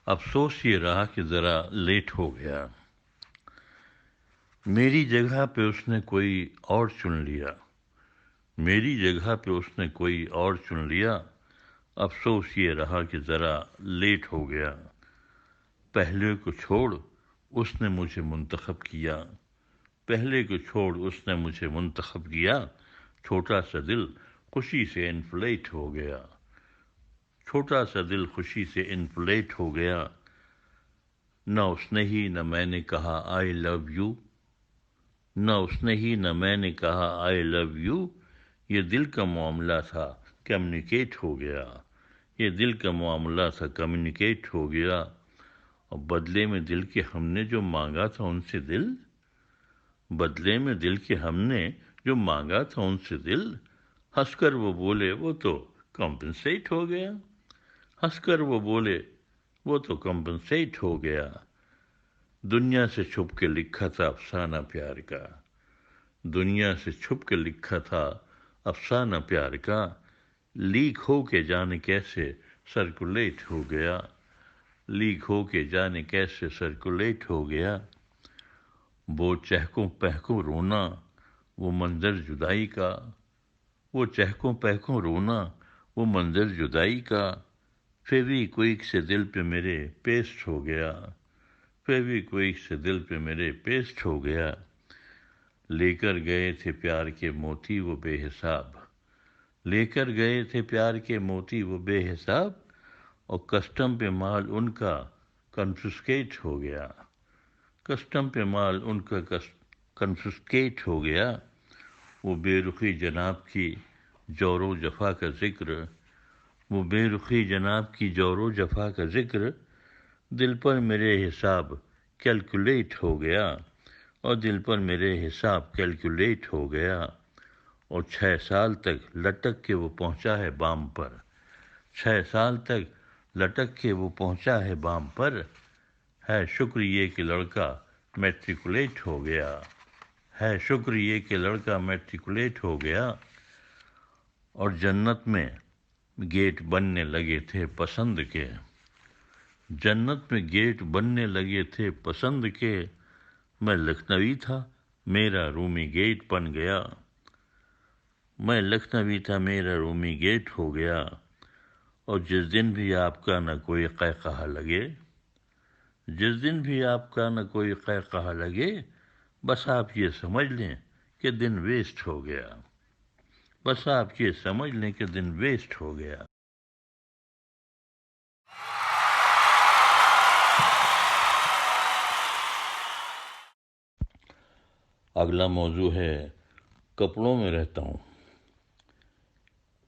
افسوس یہ رہا کہ ذرا لیٹ ہو گیا، میری جگہ پہ اس نے کوئی اور چن لیا، میری جگہ پہ اس نے کوئی اور چن لیا، افسوس یہ رہا کہ ذرا لیٹ ہو گیا، پہلے کو چھوڑ اس نے مجھے منتخب کیا، پہلے کو چھوڑ اس نے مجھے منتخب کیا، چھوٹا سا دل خوشی سے انفلیٹ ہو گیا، چھوٹا سا دل خوشی سے انفلیٹ ہو گیا، نہ اس نے ہی نہ میں نے کہا آئی لو یو، نہ اس نے ہی نہ میں نے کہا آئی لو یو، یہ دل کا معاملہ تھا کمیونیکیٹ ہو گیا، یہ دل کا معاملہ تھا کمیونیکیٹ ہو گیا، اور بدلے میں دل کے ہم نے جو مانگا تھا ان سے دل، بدلے میں دل کے ہم نے جو مانگا تھا ان سے دل، ہنس کر وہ بولے وہ تو کمپنسیٹ ہو گیا، ہنس کر وہ بولے وہ تو کمپنسیٹ ہو گیا، دنیا سے چھپ کے لکھا تھا افسانہ پیار کا، دنیا سے چھپ کے لکھا تھا افسانہ پیار کا، لیک ہو کے جانے کیسے سرکولیٹ ہو گیا، لیک ہو کے جانے کیسے سرکولیٹ ہو گیا، وہ چہکوں پہکوں رونا وہ منظر جدائی کا، وہ چہکوں پہکوں رونا وہ منظر جدائی کا، فیوی کوئک سے دل پہ میرے پیسٹ ہو گیا، فیوی کوئک سے دل پہ میرے پیسٹ ہو گیا، لے کر گئے تھے پیار کے موتی وہ بے حساب، لے کر گئے تھے پیار کے موتی وہ بے حساب، اور کسٹم پہ مال ان کا کنفسکیٹ ہو گیا، کسٹم پہ مال ان کا کنفسکیٹ ہو گیا، وہ بے رخی جناب کی جور و جفا کا ذکر، وہ بے رخی جناب کی جور و جفا کا ذکر، دل پر میرے حساب کیلکولیٹ ہو گیا، اور دل پر میرے حساب کیلکولیٹ ہو گیا، اور 6 سال تک لٹک کے وہ پہنچا ہے بام پر، 6 سال تک لٹک کے وہ پہنچا ہے بام پر، ہے شکر یہ کہ لڑکا میٹریکولیٹ ہو گیا، ہے شکر یہ کہ لڑکا میٹریکولیٹ ہو گیا، اور جنت میں گیٹ بننے لگے تھے پسند کے، جنت میں گیٹ بننے لگے تھے پسند کے، میں لکھنوی تھا میرا رومی گیٹ بن گیا، میں لکھنوی تھا میرا رومی گیٹ ہو گیا، اور جس دن بھی آپ کا نہ کوئی قہقہہ لگے، جس دن بھی آپ کا نہ کوئی قہقہہ لگے، بس آپ یہ سمجھ لیں کہ دن ویسٹ ہو گیا، بس آپ یہ سمجھ لیں کہ دن ویسٹ ہو گیا۔ اگلا موضوع ہے کپڑوں میں رہتا ہوں،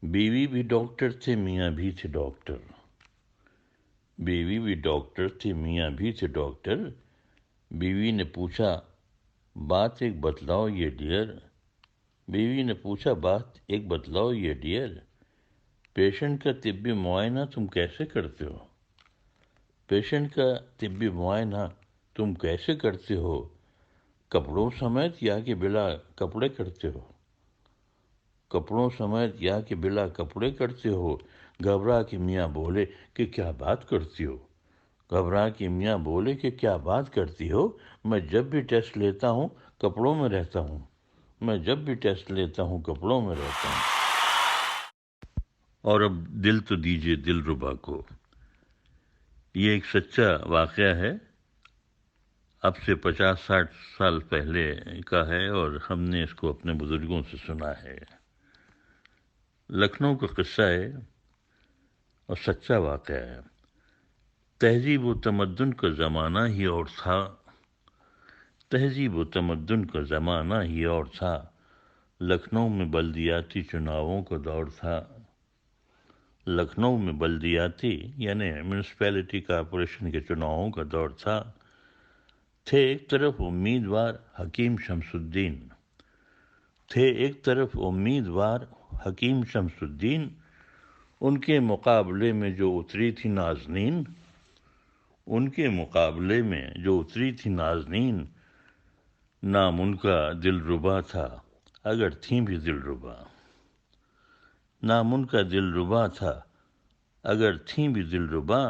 بیوی بھی ڈاکٹر تھے میاں بھی تھے ڈاکٹر، بیوی بھی ڈاکٹر تھی میاں بھی تھے ڈاکٹر، بیوی نے پوچھا بات ایک بتلاؤ یہ ڈیئر، بیوی نے پوچھا بات ایک بتلاؤ یہ ڈیئر، پیشنٹ کا طبی معائنہ تم کیسے کرتے ہو، پیشنٹ کا طبی معائنہ تم کیسے کرتے ہو، کپڑوں سمیت یا کہ بلا کپڑے کرتے ہو، کپڑوں سمیت یا کہ بلا کپڑے کرتے ہو، گھبرا کے میاں بولے کہ کیا بات کرتی ہو، گھبرا کے میاں بولے کہ کیا بات کرتی ہو، میں جب بھی ٹیسٹ لیتا ہوں کپڑوں میں رہتا ہوں، میں جب بھی ٹیسٹ لیتا ہوں کپڑوں میں رہتا ہوں۔ اور اب دل تو دیجئے دل ربا کو، یہ ایک سچا واقعہ ہے، اب سے 50-60 سال پہلے کا ہے، اور ہم نے اس کو اپنے بزرگوں سے سنا ہے، لکھنؤ کا قصہ ہے اور سچا واقعہ ہے۔ تہذیب و تمدن کا زمانہ ہی اور تھا، تہذیب و تمدن کا زمانہ ہی اور تھا، لکھنؤ میں بلدیاتی چناؤں کا دور تھا، لکھنؤ میں بلدیاتی یعنی میونسپیلٹی کارپوریشن کے چناؤں کا دور تھا، تھے ایک طرف امیدوار حکیم شمس الدین، تھے ایک طرف امیدوار حکیم شمس الدین، ان کے مقابلے میں جو اتری تھی نازنین، ان کے مقابلے میں جو اتری تھی نازنین، نام ان کا دل ربا تھا اگر تھیں بھی دل ربا، نام ان کا دل ربا تھا اگر تھیں بھی دل ربا،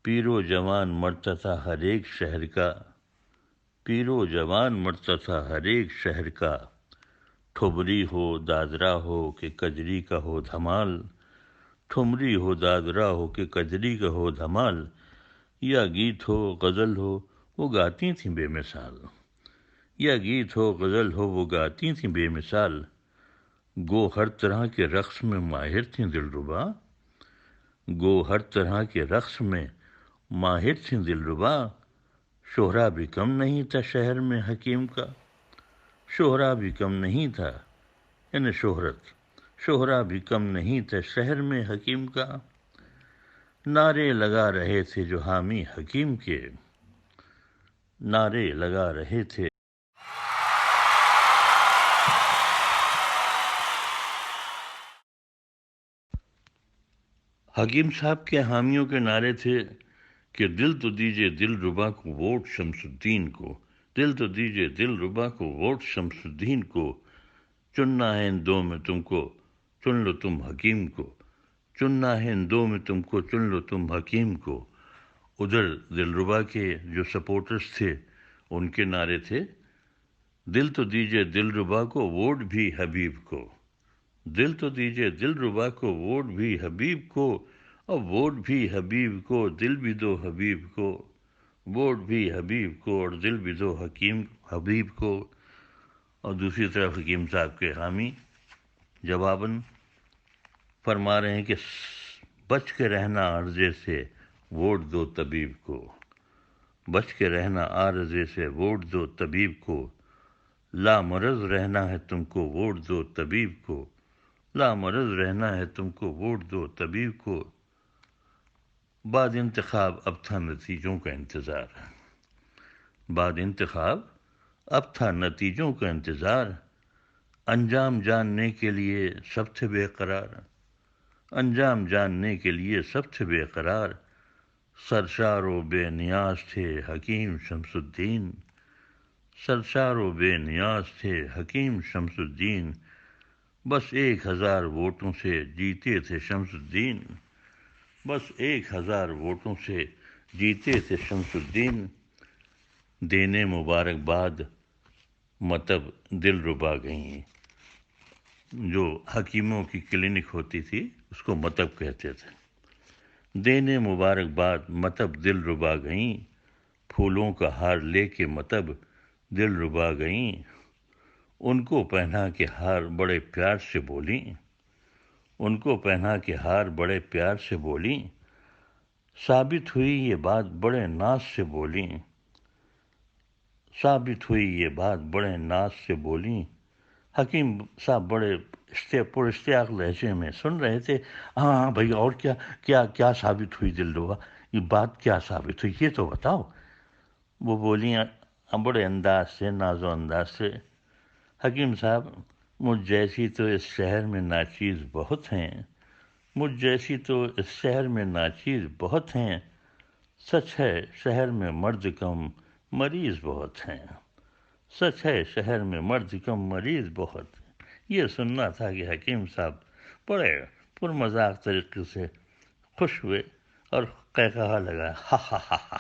پیر و جوان مرتا تھا ہر ایک شہر کا، پیر و جوان مرتا تھا ہر ایک شہر کا، ٹھمری ہو دادرا ہو کہ کجری کا ہو دھمال، ٹھمری ہو دادرا ہو کہ کجری کا ہو دھمال، یا گیت ہو غزل ہو وہ گاتی تھیں بے مثال، یا گیت ہو غزل ہو وہ گاتی تھیں بے مثال، گو ہر طرح کے رقص میں ماہر تھیں دلربا، گو ہر طرح کے رقص میں ماہر تھیں دلربا، شہرا بھی کم نہیں تھا شہر میں حکیم کا، شہرا بھی کم نہیں تھا، یعنی شہرا بھی کم نہیں تھا شہر میں حکیم کا، نعرے لگا رہے تھے جو حامی حکیم کے، نعرے لگا رہے تھے۔ حکیم صاحب کے حامیوں کے نعرے تھے کہ دل تو دیجئے دل ربا کو ووٹ شمس الدین کو، دل تو دیجئے دل ربا کو ووٹ شمس الدین کو، چننا ہے ان دو میں تم کو چن لو تم حکیم کو، چننا ہے ان دو میں تم کو چن لو تم حکیم کو۔ ادھر دلربا کے جو سپورٹرز تھے ان کے نعرے تھے دل تو دیجئے دلربا کو ووٹ بھی حبیب کو، دل تو دیجئے دلربا کو ووٹ بھی حبیب کو، اب ووٹ بھی حبیب کو دل بھی دو حبیب کو، ووٹ بھی حبیب کو اور دل بھی دو حبیب کو۔ اور دوسری طرف حکیم صاحب کے حامی جواباً فرما رہے ہیں کہ بچ کے رہنا عرضے سے ووٹ دو طبیب کو، بچ کے رہنا عارضے سے ووٹ دو طبیب کو، لا مرض رہنا ہے تم کو ووٹ دو طبیب کو، لا مرض رہنا ہے تم کو ووٹ دو طبیب کو۔ بعد انتخاب اب تھا نتیجوں کا انتظار، بعد انتخاب اب تھا نتیجوں کا انتظار، انجام جاننے کے لیے سب تھے بے قرار، انجام جاننے کے لیے سب تھے بے قرار، سرشار و بے نیاز تھے حکیم شمس الدین، سرشار و بے نیاز تھے حکیم شمس الدین، بس 1000 ووٹوں سے جیتے تھے شمس الدین، بس 1000 ووٹوں سے جیتے تھے شمس الدین، دینے مبارکباد مطب دلربا گئیں، جو حکیموں کی کلینک ہوتی تھی اس کو مطب کہتے تھے، دینے مبارکباد مطب دلربا گئیں، پھولوں کا ہار لے کے مطب دلربا گئیں، ان کو پہنا کے ہار بڑے پیار سے بولیں، ان کو پہنا کے ہار بڑے پیار سے بولیں، ثابت ہوئی یہ بات بڑے ناز سے بولیں، ثابت ہوئی یہ بات بڑے ناز سے بولیں۔ حکیم صاحب بڑے پر اشتیاق لہجے میں سن رہے تھے، ہاں بھائی اور کیا ثابت ہوئی دلربا، یہ بات کیا ثابت ہوئی یہ تو بتاؤ۔ وہ بولیاں بڑے انداز سے، ناز و انداز سے، حکیم صاحب مجھ جیسی تو اس شہر میں ناچیز بہت ہیں، مجھ جیسی تو اس شہر میں ناچیز بہت ہیں، سچ ہے شہر میں مرد کم مریض بہت ہیں، سچ ہے شہر میں مرد کم مریض بہت ہیں۔ یہ سننا تھا کہ حکیم صاحب بڑے پرمذاق طریقے سے خوش ہوئے اور قہقہا لگا، ہا ہا ہا ہا۔